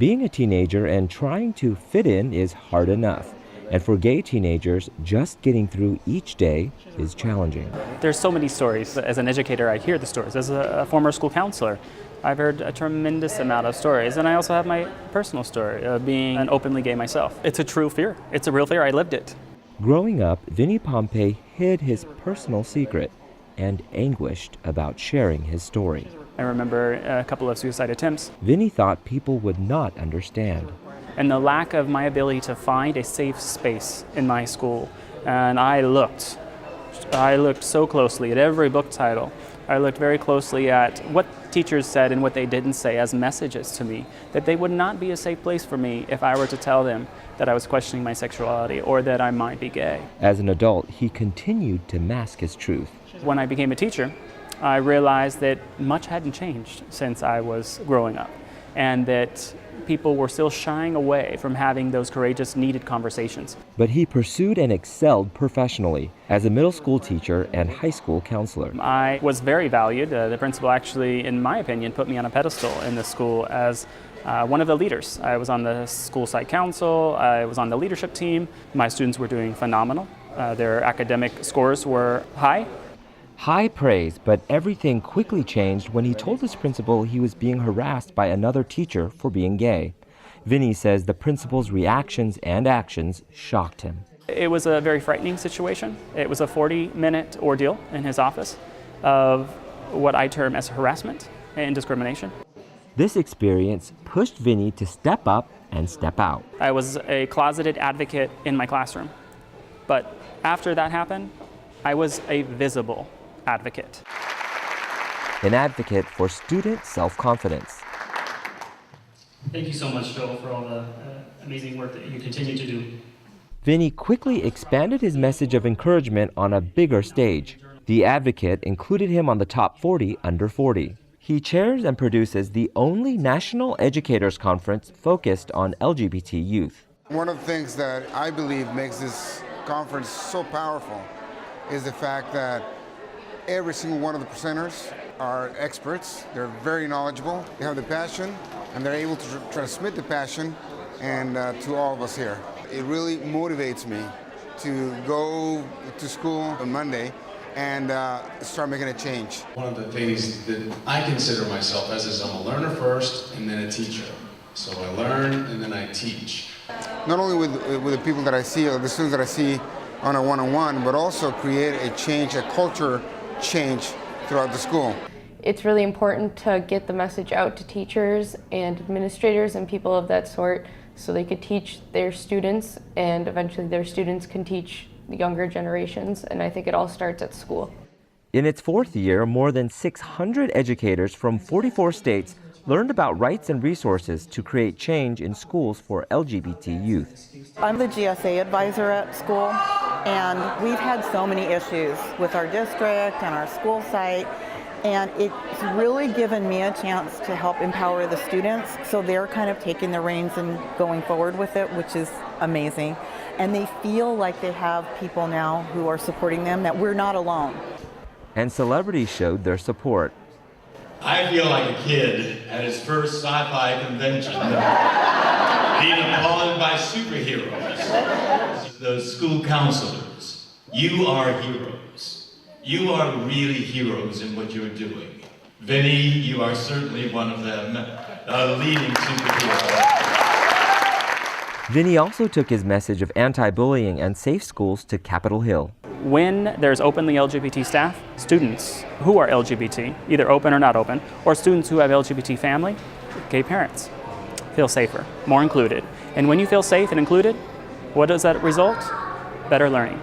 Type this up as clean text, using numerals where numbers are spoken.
Being a teenager and trying to fit in is hard enough. And for gay teenagers, just getting through each day is challenging. There's so many stories. As an educator, I hear the stories. As a former school counselor, I've heard a tremendous amount of stories. And I also have my personal story of being an openly gay myself. It's a true fear. It's a real fear. I lived it. Growing up, Vinnie Pompei hid his personal secret and anguished about sharing his story. I remember a couple of suicide attempts. Vinnie thought people would not understand. And the lack of my ability to find a safe space in my school. And I looked so closely at every book title. I looked very closely at what teachers said and what they didn't say as messages to me, that they would not be a safe place for me if I were to tell them that I was questioning my sexuality or that I might be gay. As an adult, he continued to mask his truth. When I became a teacher, I realized that much hadn't changed since I was growing up, and that people were still shying away from having those courageous, needed conversations. But he pursued and excelled professionally as a middle school teacher and high school counselor. I was very valued. The principal actually, in my opinion, put me on a pedestal in the school as one of the leaders. I was on the school site council, I was on the leadership team. My students were doing phenomenal. Their academic scores were high. High praise, but everything quickly changed when he told his principal he was being harassed by another teacher for being gay. Vinnie says the principal's reactions and actions shocked him. It was a very frightening situation. It was a 40-minute ordeal in his office of what I term as harassment and discrimination. This experience pushed Vinnie to step up and step out. I was a closeted advocate in my classroom, but after that happened, I was a visible advocate. An advocate for student self-confidence. Thank you so much, Joel, for all the amazing work that you continue to do. Vinnie quickly expanded his message of encouragement on a bigger stage. The Advocate included him on the top 40 under 40. He chairs and produces the only national educators conference focused on LGBT youth. One of the things that I believe makes this conference so powerful is the fact that every single one of the presenters are experts. They're very knowledgeable. They have the passion, and they're able to transmit the passion and to all of us here. It really motivates me to go to school on Monday and start making a change. One of the things that I consider myself as is I'm a learner first and then a teacher. So I learn and then I teach. Not only with the people that I see, or the students that I see on a one-on-one, but also create a change, a culture change throughout the school. It's really important to get the message out to teachers and administrators and people of that sort so they could teach their students, and eventually their students can teach the younger generations, and I think it all starts at school. In its fourth year, more than 600 educators from 44 states learned about rights and resources to create change in schools for LGBT youth. I'm the GSA advisor at school, and we've had so many issues with our district and our school site, and it's really given me a chance to help empower the students, so they're kind of taking the reins and going forward with it, which is amazing. And they feel like they have people now who are supporting them, that we're not alone. And celebrities showed their support. I feel like a kid at his first sci-fi convention, being appalled by superheroes. Those school counselors, you are heroes. You are really heroes in what you're doing. Vinnie, you are certainly one of them, a leading superhero. Vinnie also took his message of anti-bullying and safe schools to Capitol Hill. When there's openly LGBT staff, students who are LGBT, either open or not open, or students who have LGBT family, gay parents, feel safer, more included. And when you feel safe and included, what does that result? Better learning.